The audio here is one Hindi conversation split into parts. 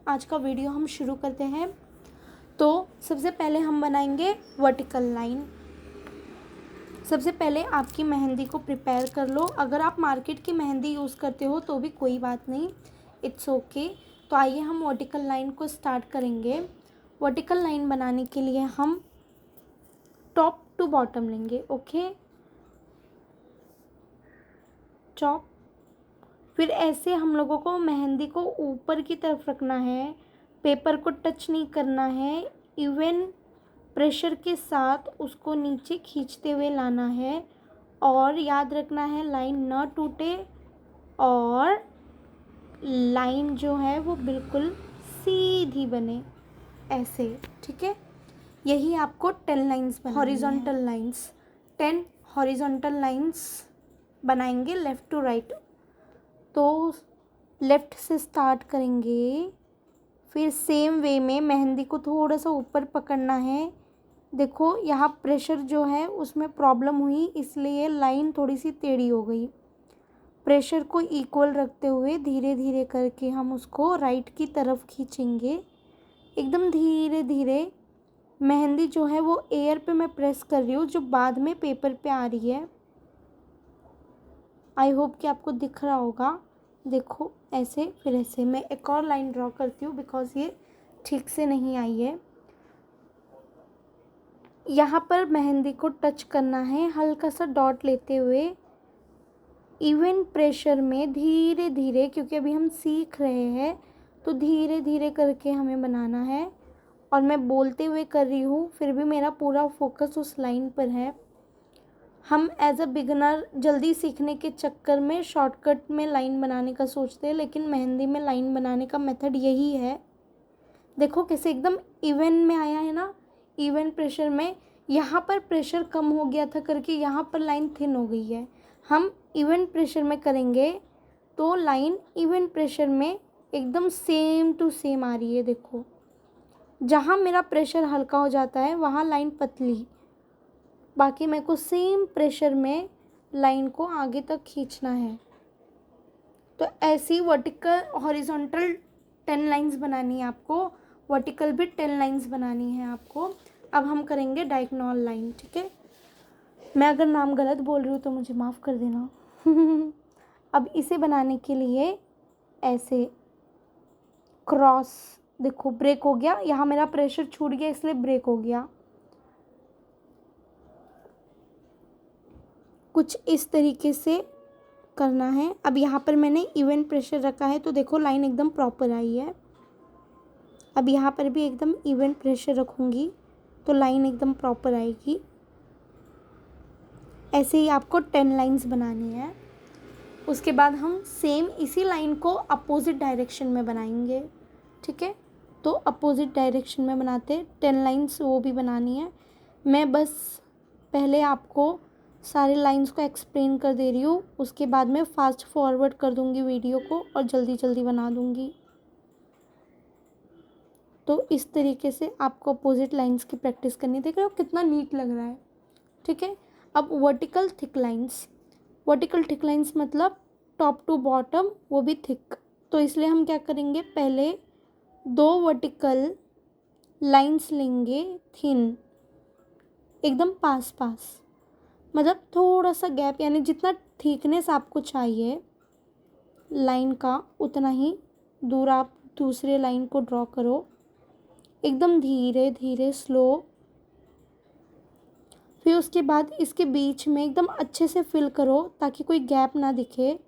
आज का वीडियो हम शुरू करते हैं। तो सबसे पहले हम बनाएंगे वर्टिकल लाइन। सबसे पहले आपकी मेहंदी को प्रिपेयर कर लो। अगर आप मार्केट की मेहंदी यूज़ करते हो तो भी कोई बात नहीं, इट्स ओके। तो आइए हम वर्टिकल लाइन को स्टार्ट करेंगे। वर्टिकल लाइन बनाने के लिए हम टॉप टू बॉटम लेंगे, ओके, टॉप। फिर ऐसे हम लोगों को मेहंदी को ऊपर की तरफ रखना है, पेपर को टच नहीं करना है। इवन प्रेशर के साथ उसको नीचे खींचते हुए लाना है और याद रखना है लाइन न टूटे और लाइन जो है वो बिल्कुल सीधी बने, ऐसे, ठीक है। यही आपको 10 लाइंस बनानी है। हॉरिजॉन्टल लाइंस 10 हॉरिजॉन्टल लाइंस बनाएंगे लेफ़्ट टू राइट। तो लेफ़्ट से स्टार्ट करेंगे, फिर सेम वे में मेहंदी को थोड़ा सा ऊपर पकड़ना है। देखो यहाँ प्रेशर जो है उसमें प्रॉब्लम हुई, इसलिए लाइन थोड़ी सी टेढ़ी हो गई। प्रेशर को इक्वल रखते हुए धीरे धीरे करके हम उसको राइट की तरफ खींचेंगे, एकदम धीरे धीरे। मेहंदी जो है वो एयर पे मैं प्रेस कर रही हूँ, जो बाद में पेपर पे आ रही है। आई होप कि आपको दिख रहा होगा। देखो ऐसे, फिर ऐसे। मैं एक और लाइन ड्रॉ करती हूँ बिकॉज ये ठीक से नहीं आई है। यहाँ पर मेहंदी को टच करना है, हल्का सा डॉट लेते हुए इवन प्रेशर में धीरे धीरे, क्योंकि अभी हम सीख रहे हैं तो धीरे धीरे करके हमें बनाना है। और मैं बोलते हुए कर रही हूँ, फिर भी मेरा पूरा फोकस उस लाइन पर है। हम एज अ बिगनर जल्दी सीखने के चक्कर में शॉर्टकट में लाइन बनाने का सोचते हैं, लेकिन मेहंदी में लाइन बनाने का मेथड यही है। देखो कैसे एकदम इवन में आया है ना, इवन प्रेशर में। यहाँ पर प्रेशर कम हो गया था करके यहाँ पर लाइन थिन हो गई है। हम इवन प्रेशर में करेंगे तो लाइन इवन प्रेशर में एकदम सेम टू सेम आ रही है। देखो जहाँ मेरा प्रेशर हल्का हो जाता है वहाँ लाइन पतली, बाकी मेरे को सेम प्रेशर में लाइन को आगे तक खींचना है। तो ऐसी वर्टिकल हॉरिजॉन्टल 10 लाइंस बनानी है आपको, वर्टिकल भी 10 लाइंस बनानी है आपको। अब हम करेंगे डायगोनल लाइन, ठीक है। मैं अगर नाम गलत बोल रही हूँ तो मुझे माफ़ कर देना। अब इसे बनाने के लिए ऐसे क्रॉस, देखो ब्रेक हो गया, यहाँ मेरा प्रेशर छूट गया इसलिए ब्रेक हो गया। कुछ इस तरीके से करना है। अब यहाँ पर मैंने इवन प्रेशर रखा है तो देखो लाइन एकदम प्रॉपर आई है। अब यहाँ पर भी एकदम इवन प्रेशर रखूँगी तो लाइन एकदम प्रॉपर आएगी। ऐसे ही आपको 10 लाइंस बनानी है। उसके बाद हम सेम इसी लाइन को अपोजिट डायरेक्शन में बनाएंगे, ठीक है। तो अपोजिट डायरेक्शन में बनाते 10 लाइंस वो भी बनानी है। मैं बस पहले आपको सारे लाइंस को एक्सप्लेन कर दे रही हूँ, उसके बाद में फास्ट फॉरवर्ड कर दूँगी वीडियो को और जल्दी जल्दी बना दूँगी। तो इस तरीके से आपको अपोजिट लाइंस की प्रैक्टिस करनी। देख रहे हो कितना नीट लग रहा है, ठीक है। अब vertical thick lines. Vertical thick lines मतलब टॉप टू बॉटम, वो भी थिक। तो इसलिए हम क्या करेंगे, पहले 2 वर्टिकल लाइंस लेंगे थिन, एकदम पास पास, मतलब थोड़ा सा गैप, यानी जितना थिकनेस आपको चाहिए लाइन का उतना ही दूर आप दूसरे लाइन को ड्रॉ करो, एकदम धीरे धीरे स्लो। फिर उसके बाद इसके बीच में एकदम अच्छे से फिल करो ताकि कोई गैप ना दिखे,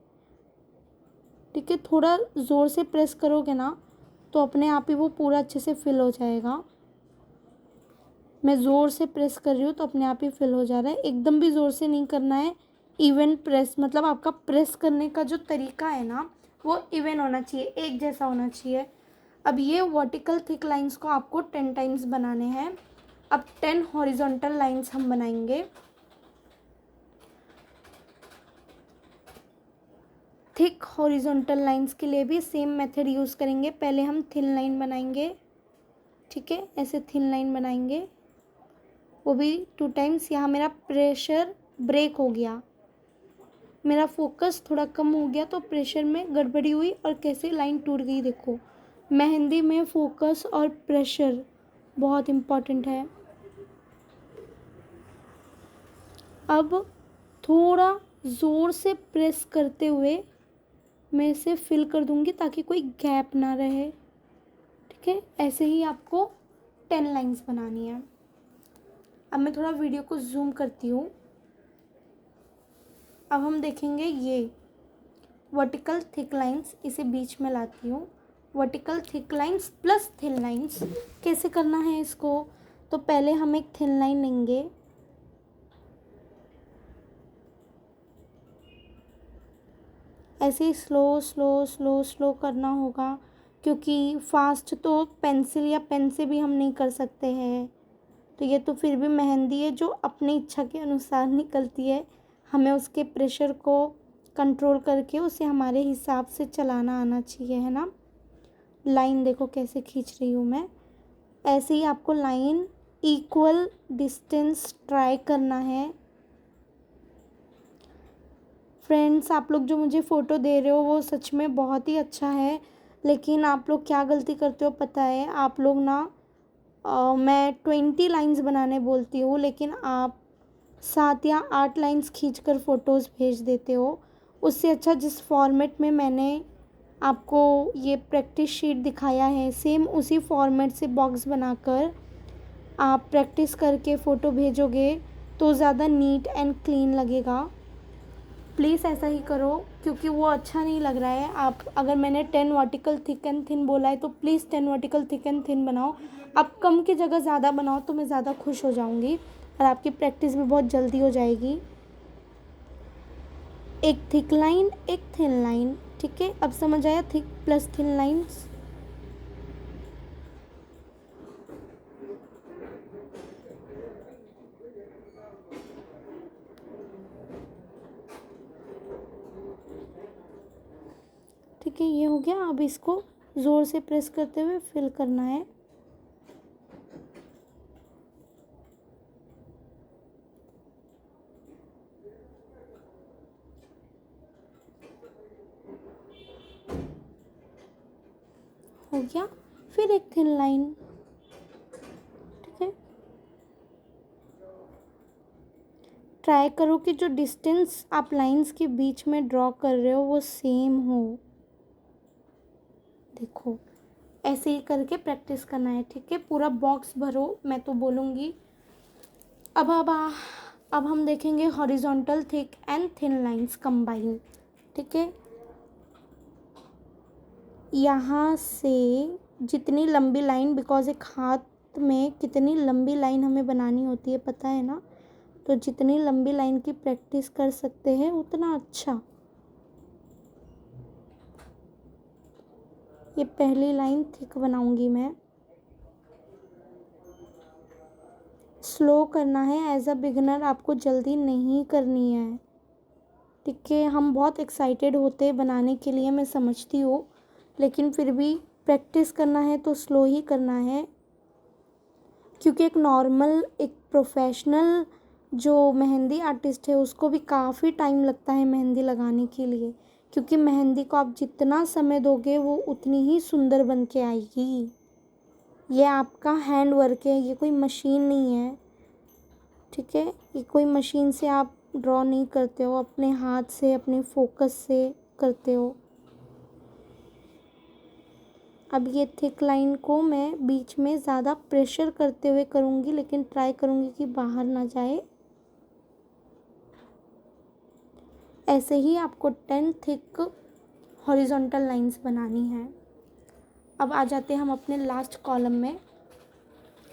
ठीक है। थोड़ा ज़ोर से प्रेस करोगे ना तो अपने आप ही वो पूरा अच्छे से फिल हो जाएगा। मैं ज़ोर से प्रेस कर रही हूँ तो अपने आप ही फिल हो जा रहा है। एकदम भी ज़ोर से नहीं करना है। इवन प्रेस मतलब आपका प्रेस करने का जो तरीका है ना वो इवन होना चाहिए, एक जैसा होना चाहिए। अब ये वर्टिकल थिक लाइंस को आपको 10 टाइम्स बनाने हैं। अब 10 हॉरिजॉन्टल लाइंस हम बनाएंगे। थिक हॉरिजॉन्टल लाइंस के लिए भी सेम मेथड यूज़ करेंगे। पहले हम थिन लाइन बनाएंगे, ठीक है, ऐसे थिन लाइन बनाएंगे, वो भी 2 टाइम्स। यहाँ मेरा प्रेशर ब्रेक हो गया, मेरा फोकस थोड़ा कम हो गया तो प्रेशर में गड़बड़ी हुई और कैसे लाइन टूट गई। देखो मेहंदी में फोकस और प्रेशर बहुत इम्पॉर्टेंट है। अब थोड़ा ज़ोर से प्रेस करते हुए मैं इसे फिल कर दूंगी ताकि कोई गैप ना रहे। ठीक है, ऐसे ही आपको 10 लाइंस बनानी है। अब मैं थोड़ा वीडियो को जूम करती हूँ। अब हम देखेंगे ये वर्टिकल थिक लाइंस, इसे बीच में लाती हूँ। Vertical thick lines plus thin lines कैसे करना है इसको, तो पहले हम एक थिन लाइन लेंगे, ऐसे ही स्लो स्लो स्लो स्लो करना होगा, क्योंकि फास्ट तो पेंसिल या पेन से भी हम नहीं कर सकते हैं। तो ये तो फिर भी मेहंदी है जो अपनी इच्छा के अनुसार निकलती है, हमें उसके प्रेशर को कंट्रोल करके उसे हमारे हिसाब से चलाना आना चाहिए, है ना। लाइन देखो कैसे खींच रही हूँ मैं। ऐसे ही आपको लाइन इक्वल डिस्टेंस ट्राई करना है। फ्रेंड्स, आप लोग जो मुझे फ़ोटो दे रहे हो वो सच में बहुत ही अच्छा है, लेकिन आप लोग क्या गलती करते हो पता है, आप लोग ना मैं 20 लाइंस बनाने बोलती हूँ लेकिन आप 7 या 8 लाइंस खींचकर फ़ोटोज़ भेज देते हो। उससे अच्छा जिस फॉर्मेट में मैंने आपको ये प्रैक्टिस शीट दिखाया है, सेम उसी फॉर्मेट से बॉक्स बनाकर आप प्रैक्टिस करके फ़ोटो भेजोगे तो ज़्यादा नीट एंड क्लीन लगेगा। प्लीज़ ऐसा ही करो, क्योंकि वो अच्छा नहीं लग रहा है। आप अगर मैंने 10 वर्टिकल थिक एंड थिन बोला है तो please 10 vertical thick and thin बनाओ। आप कम की जगह ज़्यादा बनाओ तो मैं ज़्यादा खुश हो जाऊँगी और आपकी प्रैक्टिस भी बहुत जल्दी हो जाएगी। एक थिक लाइन, एक थिन लाइन, ठीक है। अब समझ आया थिक प्लस थिन लाइन्स। ठीक है, ये हो गया। अब इसको ज़ोर से प्रेस करते हुए फिल करना है। हो गया। फिर एक थिन लाइन, ठीक है। ट्राई करो कि जो डिस्टेंस आप लाइंस के बीच में ड्रॉ कर रहे हो वो सेम हो। देखो ऐसे ही करके प्रैक्टिस करना है, ठीक है। पूरा बॉक्स भरो, मैं तो बोलूँगी। अब हम देखेंगे horizontal thick and thin lines combine, ठीक है। यहाँ से जितनी लंबी लाइन, बिकॉज एक हाथ में कितनी लंबी लाइन हमें बनानी होती है पता है ना, तो जितनी लंबी लाइन की प्रैक्टिस कर सकते हैं उतना अच्छा। ये पहली लाइन थिक बनाऊंगी मैं। स्लो करना है, एज अ बिगिनर आपको जल्दी नहीं करनी है, ठीक है। हम बहुत एक्साइटेड होते हैं बनाने के लिए, मैं समझती हूँ, लेकिन फिर भी प्रैक्टिस करना है तो स्लो ही करना है, क्योंकि एक नॉर्मल एक प्रोफेशनल जो मेहंदी आर्टिस्ट है उसको भी काफ़ी टाइम लगता है मेहंदी लगाने के लिए, क्योंकि मेहंदी को आप जितना समय दोगे वो उतनी ही सुंदर बन के आएगी। ये आपका हैंड वर्क है, ये कोई मशीन नहीं है, ठीक है। ये कोई मशीन से आप ड्रॉ नहीं करते हो, अपने हाथ से अपने फोकस से करते हो। अब ये थिक लाइन को मैं बीच में ज़्यादा प्रेशर करते हुए करूँगी, लेकिन ट्राई करूँगी कि बाहर ना जाए। ऐसे ही आपको 10 थिक हॉरिजॉन्टल लाइंस बनानी है। अब आ जाते हैं हम अपने लास्ट कॉलम में।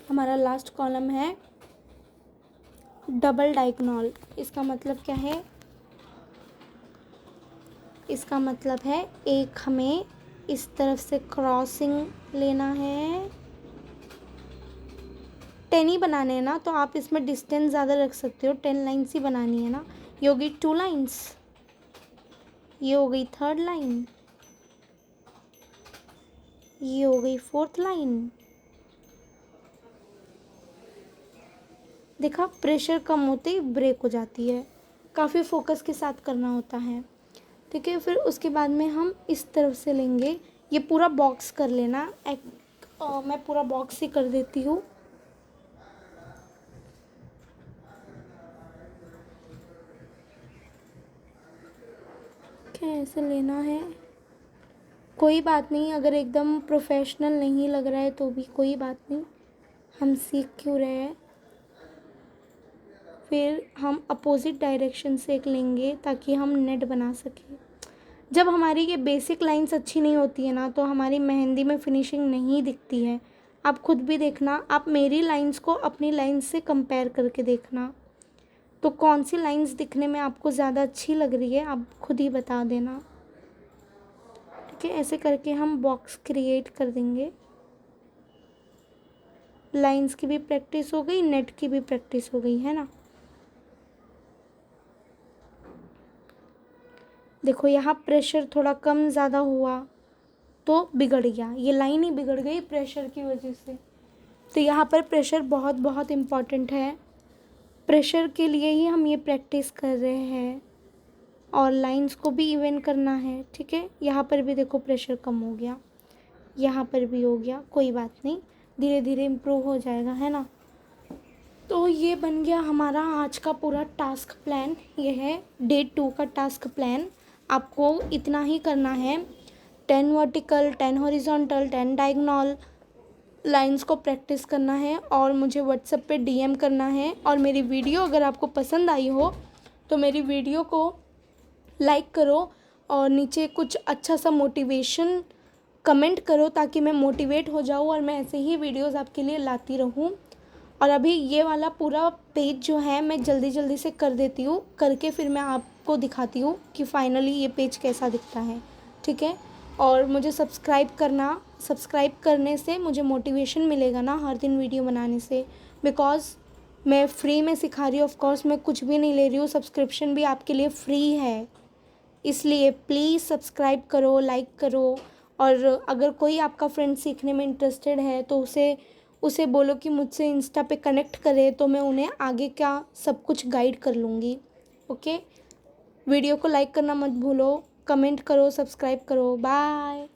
हमारा लास्ट कॉलम है डबल डायगोनल। इसका मतलब क्या है, इसका मतलब है एक हमें इस तरफ से क्रॉसिंग लेना है। 10 ही बनाने हैं ना, तो आप इसमें डिस्टेंस ज़्यादा रख सकते हो, 10 लाइन्स ही बनानी है ना। ये हो गई 2 लाइन्स, ये हो गई 3rd लाइन, ये हो गई 4th लाइन। देखा, प्रेशर कम होते ही ब्रेक हो जाती है, काफ़ी फोकस के साथ करना होता है, ठीक है। फिर उसके बाद में हम इस तरफ से लेंगे, ये पूरा बॉक्स कर लेना। मैं पूरा बॉक्स ही कर देती हूँ। कैसे लेना है कोई बात नहीं, अगर एकदम प्रोफेशनल नहीं लग रहा है तो भी कोई बात नहीं, हम सीख क्यों रहे हैं। फिर हम अपोजिट डायरेक्शन से एक लेंगे ताकि हम नेट बना सकें। जब हमारी ये बेसिक लाइंस अच्छी नहीं होती है ना, तो हमारी मेहंदी में फिनिशिंग नहीं दिखती है। आप खुद भी देखना, आप मेरी लाइंस को अपनी लाइंस से कंपेयर करके देखना, तो कौन सी लाइंस दिखने में आपको ज़्यादा अच्छी लग रही है आप खुद ही बता देना। ठीक है, ऐसे करके हम बॉक्स क्रिएट कर देंगे। लाइंस की भी प्रैक्टिस हो गई, नेट की भी प्रैक्टिस हो गई, है ना। देखो यहाँ प्रेशर थोड़ा कम ज़्यादा हुआ तो बिगड़ गया, ये लाइन ही बिगड़ गई प्रेशर की वजह से। तो यहाँ पर प्रेशर बहुत बहुत इम्पॉर्टेंट है, प्रेशर के लिए ही हम ये प्रैक्टिस कर रहे हैं। और लाइंस को भी इवन करना है। ठीक है, यहाँ पर भी देखो प्रेशर कम हो गया, यहाँ पर भी हो गया, कोई बात नहीं, धीरे धीरे इम्प्रूव हो जाएगा, है ना। तो ये बन गया हमारा आज का पूरा टास्क प्लान। ये है डे 2 का टास्क प्लान। आपको इतना ही करना है, 10 वर्टिकल, 10 हॉरिजॉन्टल, 10 डायगोनल लाइंस को प्रैक्टिस करना है और मुझे व्हाट्सएप पे डीएम करना है। और मेरी वीडियो अगर आपको पसंद आई हो तो मेरी वीडियो को लाइक करो और नीचे कुछ अच्छा सा मोटिवेशन कमेंट करो, ताकि मैं मोटिवेट हो जाऊँ और मैं ऐसे ही वीडियोस आपके लिए लाती रहूँ। और अभी ये वाला पूरा पेज जो है मैं जल्दी जल्दी से कर देती हूँ, करके फिर मैं आपको दिखाती हूँ कि फाइनली ये पेज कैसा दिखता है। ठीक है, और मुझे सब्सक्राइब करना, सब्सक्राइब करने से मुझे मोटिवेशन मिलेगा ना हर दिन वीडियो बनाने से, बिकॉज़ मैं फ्री में सिखा रही हूँ। ऑफ कोर्स मैं कुछ भी नहीं ले रही हूँ, सब्सक्रिप्शन भी आपके लिए फ्री है। इसलिए प्लीज़ सब्सक्राइब करो, लाइक करो। और अगर कोई आपका फ्रेंड सीखने में इंटरेस्टेड है तो उसे बोलो कि मुझसे इंस्टा पे कनेक्ट करे, तो मैं उन्हें आगे का सब कुछ गाइड कर लूँगी। ओके, वीडियो को लाइक करना मत भूलो, कमेंट करो, सब्सक्राइब करो। बाय।